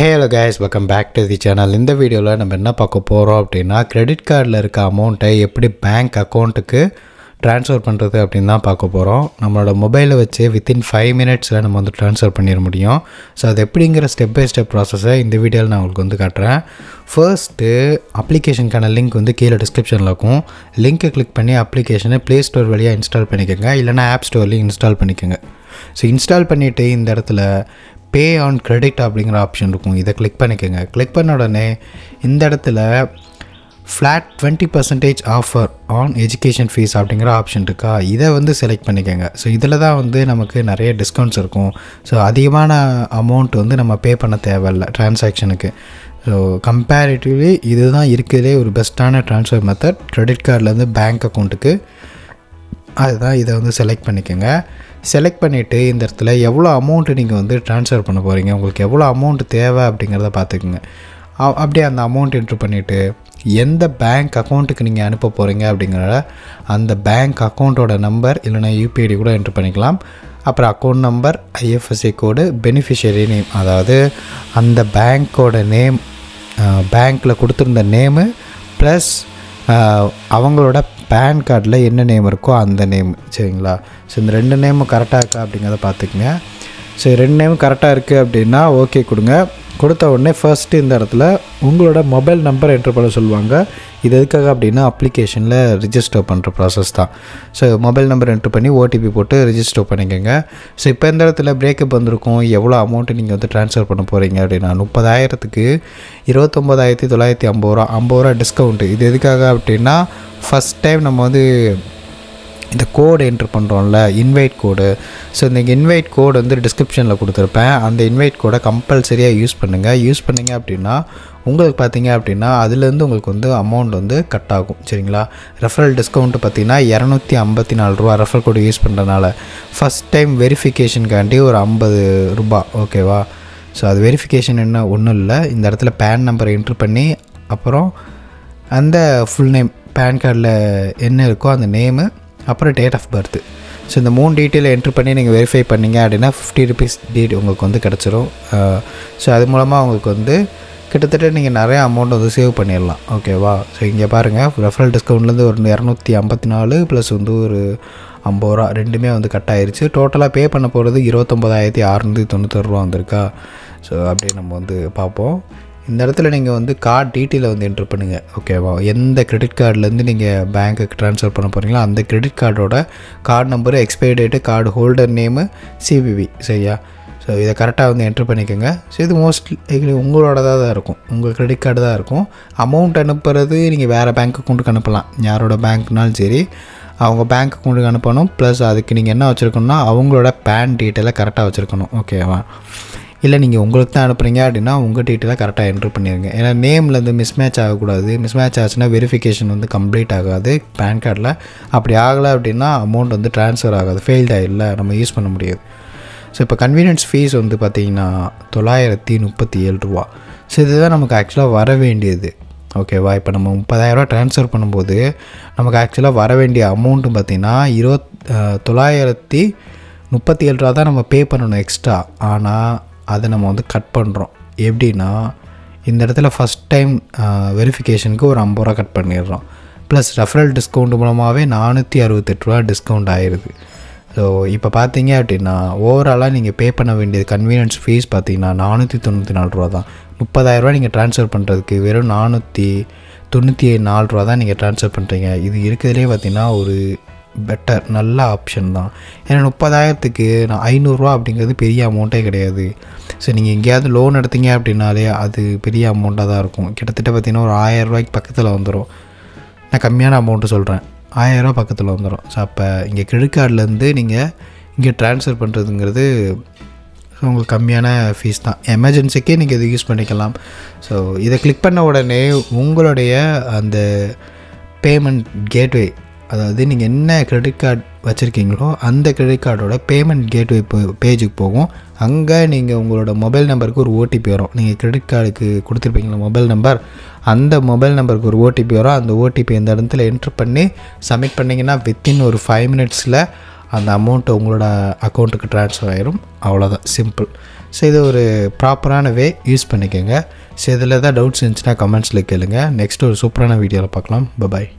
Hello guys, welcome back to the channel. In the video la நம்ம என்ன பார்க்க போறோம் அப்படினா கிரெடிட் கார்டில் இருக்க அமௌண்ட்டை எப்படி பேங்க் அக்கவுண்ட்டுக்கு ட்ரான்ஸ்ஃபர் பண்ணுறது அப்படின்னு தான் பார்க்க போகிறோம். நம்மளோட மொபைலை வச்சு வித்தின் 5 மினிட்ஸில் நம்ம வந்து ட்ரான்ஸ்ஃபர் பண்ணிட முடியும். ஸோ அது எப்படிங்கிற ஸ்டெப் பை ஸ்டெப் ப்ராசஸை இந்த வீடியோவில் நான் உங்களுக்கு வந்து காட்டுறேன். ஃபர்ஸ்ட்டு அப்ளிகேஷனுக்கான லிங்க் வந்து கீழே டிஸ்கிரிப்ஷனில் இருக்கும். லிங்க்கை கிளிக் பண்ணி அப்ளிகேஷனை ப்ளே ஸ்டோர் வழியாக இன்ஸ்டால் பண்ணிக்கோங்க, இல்லைனா ஆப் ஸ்டோர்லேயும் இன்ஸ்டால் பண்ணிக்கோங்க. ஸோ இன்ஸ்டால் பண்ணிவிட்டு இந்த இடத்துல பே ஆன் கிரெடிட் அப்படிங்கிற ஆப்ஷன் இருக்கும். இதை கிளிக் பண்ணிக்கோங்க. கிளிக் பண்ண உடனே இந்த இடத்துல flat 20% offer on education fees அப்படிங்கிற ஆப்ஷன் இருக்கா, இதை வந்து செலக்ட் பண்ணிக்கோங்க. ஸோ இதில் தான் வந்து நமக்கு நிறைய டிஸ்கவுண்ட்ஸ் இருக்கும். ஸோ அதிகமான அமௌண்ட் வந்து நம்ம பே பண்ண தேவையில்லை ட்ரான்சாக்ஷனுக்கு. ஸோ கம்பேரிட்டிவ்லி இதுதான் இருக்கிறதுலே ஒரு பெஸ்ட்டான ட்ரான்ஸ்ஃபர் மெத்தட் கிரெடிட் கார்டிலேருந்து பேங்க் அக்கௌண்ட்டுக்கு. அதுதான் இதை வந்து செலக்ட் பண்ணிக்கோங்க. செலக்ட் பண்ணிவிட்டு இந்த இடத்துல எவ்வளோ அமௌண்ட்டு நீங்கள் வந்து ட்ரான்ஸ்ஃபர் பண்ண போகிறீங்க, உங்களுக்கு எவ்வளோ அமௌண்ட்டு தேவை அப்படிங்கிறத பார்த்துக்குங்க. அப்படியே அந்த அமௌண்ட் என்ட்ரு பண்ணிவிட்டு எந்த பேங்க் அக்கௌண்ட்டுக்கு நீங்கள் அனுப்ப போகிறீங்க அப்படிங்கிற அந்த பேங்க் அக்கௌண்ட்டோட நம்பர் இல்லைனா யூபிஐடி கூட என்ட்ரு பண்ணிக்கலாம். அப்புறம் அக்கௌண்ட் நம்பர், ஐஎஃப்எஸ்சி கோடு, பெனிஃபிஷியரி நேம், அதாவது அந்த பேங்க்கோட நேம், பேங்க்கில் கொடுத்துருந்த நேமு ப்ளஸ் அவங்களோட பேன் கார்டில் என்ன நேம் இருக்கோ அந்த நேம், சரிங்களா? ஸோ இந்த 2 நேமும் கரெக்டாக இருக்கா அப்படிங்கிறத பார்த்துக்குங்க. ஸோ 2 நேமும் கரெக்டாக இருக்குது அப்படின்னா ஓகே கொடுங்க. கொடுத்த உடனே ஃபர்ஸ்ட்டு இந்த இடத்துல உங்களோட மொபைல் நம்பர் என்ட்ரு பண்ண சொல்லுவாங்க. இது எதுக்காக அப்படின்னா அப்ளிகேஷனில் ரிஜிஸ்டர் பண்ணுற ப்ராசஸ் தான். ஸோ மொபைல் நம்பர் என்ட்ரு பண்ணி ஓடிபி போட்டு ரிஜிஸ்டர் பண்ணிக்கோங்க. ஸோ இப்போ இந்த இடத்துல பிரேக்கப் வந்திருக்கும். எவ்வளோ அமௌண்ட்டு நீங்கள் வந்து ட்ரான்ஸ்ஃபர் பண்ண போகிறீங்க அப்படின்னா 30,000க்கு 29,950 ரூபா, 50 ரூபா டிஸ்கவுண்ட்டு. இது எதுக்காக அப்படின்னா ஃபஸ்ட் டைம் நம்ம வந்து இந்த கோடு என்ட்ரு பண்ணுறோம்ல, இன்வைட் கோடு. ஸோ இந்த இன்வைட் கோடு வந்து டிஸ்கிரிப்ஷனில் கொடுத்துருப்பேன். அந்த இன்வைட் கோடை கம்பல்சரியாக யூஸ் பண்ணுங்கள். யூஸ் பண்ணிங்க அப்படின்னா உங்களுக்கு பார்த்தீங்க அப்படின்னா அதுலேருந்து உங்களுக்கு வந்து அமௌண்ட் வந்து கட் ஆகும், சரிங்களா? ரெஃபரல் டிஸ்கவுண்ட்டு பார்த்தீங்கன்னா 254 ரூபா ரெஃபரல் கோடு யூஸ் பண்ணுறதுனால. ஃபஸ்ட் டைம் வெரிஃபிகேஷனுக்காண்டி ஒரு 50 ரூபா, ஓகேவா? ஸோ அது வெரிஃபிகேஷன் என்ன ஒன்றும் இல்லை. இந்த இடத்துல பேன் நம்பரை என்ட்ரு பண்ணி அப்புறம் அந்த ஃபுல் நேம், பேன் கார்டில் என்ன இருக்கோ அந்த நேமு, அப்புறம் டேட் ஆஃப் பர்த்து. ஸோ இந்த 3 டீட்டெயில் என்ட்ரு பண்ணி நீங்கள் வெரிஃபை பண்ணிங்க அப்படின்னா 50 ருபீஸ் டீட் உங்களுக்கு வந்து கிடச்சிரும். ஸோ அது மூலமாக உங்களுக்கு வந்து கிட்டத்தட்ட நீங்கள் நிறைய அமௌண்ட் வந்து சேவ் பண்ணிடலாம், ஓகேவா? ஸோ இங்கே பாருங்கள், ரெஃபரல் டிஸ்கவுண்ட்லேருந்து ஒரு 254 ப்ளஸ் வந்து ஒரு 50 ரூபா ரெண்டுமே வந்து கட் ஆயிடுச்சு. டோட்டலாக பே பண்ண போகிறது 29,690 ரூபா வந்திருக்கா. ஸோ அப்படியே நம்ம வந்து பார்ப்போம். இந்த இடத்துல நீங்கள் வந்து கார்டு டீட்டெயிலை வந்து என்ட்ரு பண்ணுங்கள், ஓகேவா? எந்த கிரெடிட் கார்டிலேருந்து நீங்கள் பேங்க்குக்கு ட்ரான்ஸ்ஃபர் பண்ண போகிறீங்களோ அந்த கிரெடிட் கார்டோட card number, expiry date, card holder name, CVV, சரியா? ஸோ இதை கரெக்டாக வந்து என்ட்ரு பண்ணிக்கோங்க. ஸோ இது மோஸ்ட்லி உங்களோடதாக தான் இருக்கும், உங்கள் கிரெடிட் கார்டு தான் இருக்கும். அமௌண்ட் அனுப்புறது நீங்கள் வேறு பேங்க் அக்கௌண்ட்டுக்கு அனுப்பலாம். யாரோட பேங்க்னாலும் சரி, அவங்க பேங்க் அக்கௌண்ட்டுக்கு அனுப்பணும். ப்ளஸ் அதுக்கு நீங்கள் என்ன வச்சுருக்கணும்னா அவங்களோட பேன் டீட்டெயிலை கரெக்டாக வச்சுருக்கணும், ஓகேவா? இல்லை நீங்கள் உங்களுக்கு தான் அனுப்புகிறீங்க அப்படின்னா உங்கள் டீட்டெயிலாக கரெக்டாக என்ட்ரு பண்ணிடுங்க. ஏன்னா நேம்லேருந்து மிஸ்மேட்ச் ஆகக்கூடாது. மிஸ்மேட்ச் ஆச்சுன்னா வெரிஃபிகேஷன் வந்து கம்ப்ளீட் ஆகாது பேன் கார்டில். அப்படி ஆகலை அப்படின்னா அமௌண்ட் வந்து ட்ரான்ஸ்ஃபர் ஆகாது, ஃபெயில்ட் ஆகிடல, நம்ம யூஸ் பண்ண முடியாது. ஸோ இப்போ கன்வீனியன்ஸ் ஃபீஸ் வந்து பார்த்திங்கன்னா 937 ரூபா. ஸோ இதுதான் நமக்கு ஆக்சுவலாக வர வேண்டியது, ஓகேவா? இப்போ நம்ம 30,000 ரூபா ட்ரான்ஸ்ஃபர் பண்ணும்போது நமக்கு ஆக்சுவலாக வர வேண்டிய அமௌண்ட்டு பார்த்திங்கன்னா 937 ரூபா தான் நம்ம பே பண்ணணும் எக்ஸ்ட்ரா. ஆனால் அதை நம்ம வந்து கட் பண்ணுறோம். எப்படின்னா இந்த இடத்துல ஃபஸ்ட் டைம் வெரிஃபிகேஷனுக்கு ஒரு 50 ரூபா கட் பண்ணிடுறோம். ப்ளஸ் ரெஃபரல் டிஸ்கவுண்ட் மூலமாகவே 468 ரூபா டிஸ்கவுண்ட் ஆகிடுது. ஸோ இப்போ பார்த்தீங்க அப்படின்னா ஓவராலாக நீங்கள் பே பண்ண வேண்டியது கன்வீனியன்ஸ் ஃபீஸ் பார்த்தீங்கன்னா 494 ரூபா தான். 30,000 ரூபா நீங்கள் ட்ரான்ஸ்ஃபர் பண்ணுறதுக்கு வெறும் 494 ரூபா தான் நீங்கள் ட்ரான்ஸ்ஃபர் பண்ணுறீங்க. இது இருக்கிறதுலே பார்த்திங்கன்னா ஒரு பெட்டர் நல்ல ஆப்ஷன் தான். ஏன்னா 30,000க்கு 500 ரூபா அப்படிங்கிறது பெரிய அமௌண்ட்டே கிடையாது. ஸோ நீங்கள் எங்கேயாவது லோன் எடுத்தீங்க அப்படின்னாலே அது பெரிய அமௌண்ட்டாக தான் இருக்கும். கிட்டத்தட்ட பார்த்திங்கன்னா ஒரு 1000 ரூபாய்க்கு பக்கத்தில் வந்துடும். நான் கம்மியான அமௌண்ட்டு சொல்கிறேன், 1000 ரூபா பக்கத்தில் வந்துடும். ஸோ அப்போ இங்கே கிரெடிட் கார்டிலேருந்து நீங்கள் இங்கே ட்ரான்ஸ்ஃபர் பண்ணுறதுங்கிறது உங்களுக்கு கம்மியான ஃபீஸ் தான். எமர்ஜென்சிக்கே நீங்கள் இதை யூஸ் பண்ணிக்கலாம். ஸோ இதை கிளிக் பண்ண உடனே உங்களுடைய அந்த பேமெண்ட் கேட்வே, அதாவது நீங்கள் என்ன கிரெடிட் கார்டு வச்சுருக்கீங்களோ அந்த கிரெடிட் கார்டோட பேமெண்ட் கேட்வே பேஜுக்கு போகும். அங்கே நீங்கள் உங்களோட மொபைல் நம்பருக்கு ஒரு ஓடிபி வரும். நீங்கள் கிரெடிட் கார்டுக்கு கொடுத்துருப்பீங்களா மொபைல் நம்பர், அந்த மொபைல் நம்பருக்கு ஒரு ஓடிபி வரும். அந்த ஓடிபி இந்த இடத்துல என்ட்ரு பண்ணி சப்மிட் பண்ணிங்கன்னா வித்தின் ஒரு 5 மினிட்ஸில் அந்த அமௌண்ட்டு உங்களோட அக்கௌண்ட்டுக்கு ட்ரான்ஸ்ஃபர் ஆயிரும். அவ்வளோதான், சிம்பிள். ஸோ இது ஒரு ப்ராப்பரான வே, யூஸ் பண்ணிக்கோங்க. ஸோ இதில் ஏதாவது டவுட்ஸ் இருந்துச்சுன்னா கமெண்ட்ஸில் கேளுங்க. நெக்ஸ்ட் ஒரு சூப்பரான வீடியோவில் பார்க்கலாம். பாய்.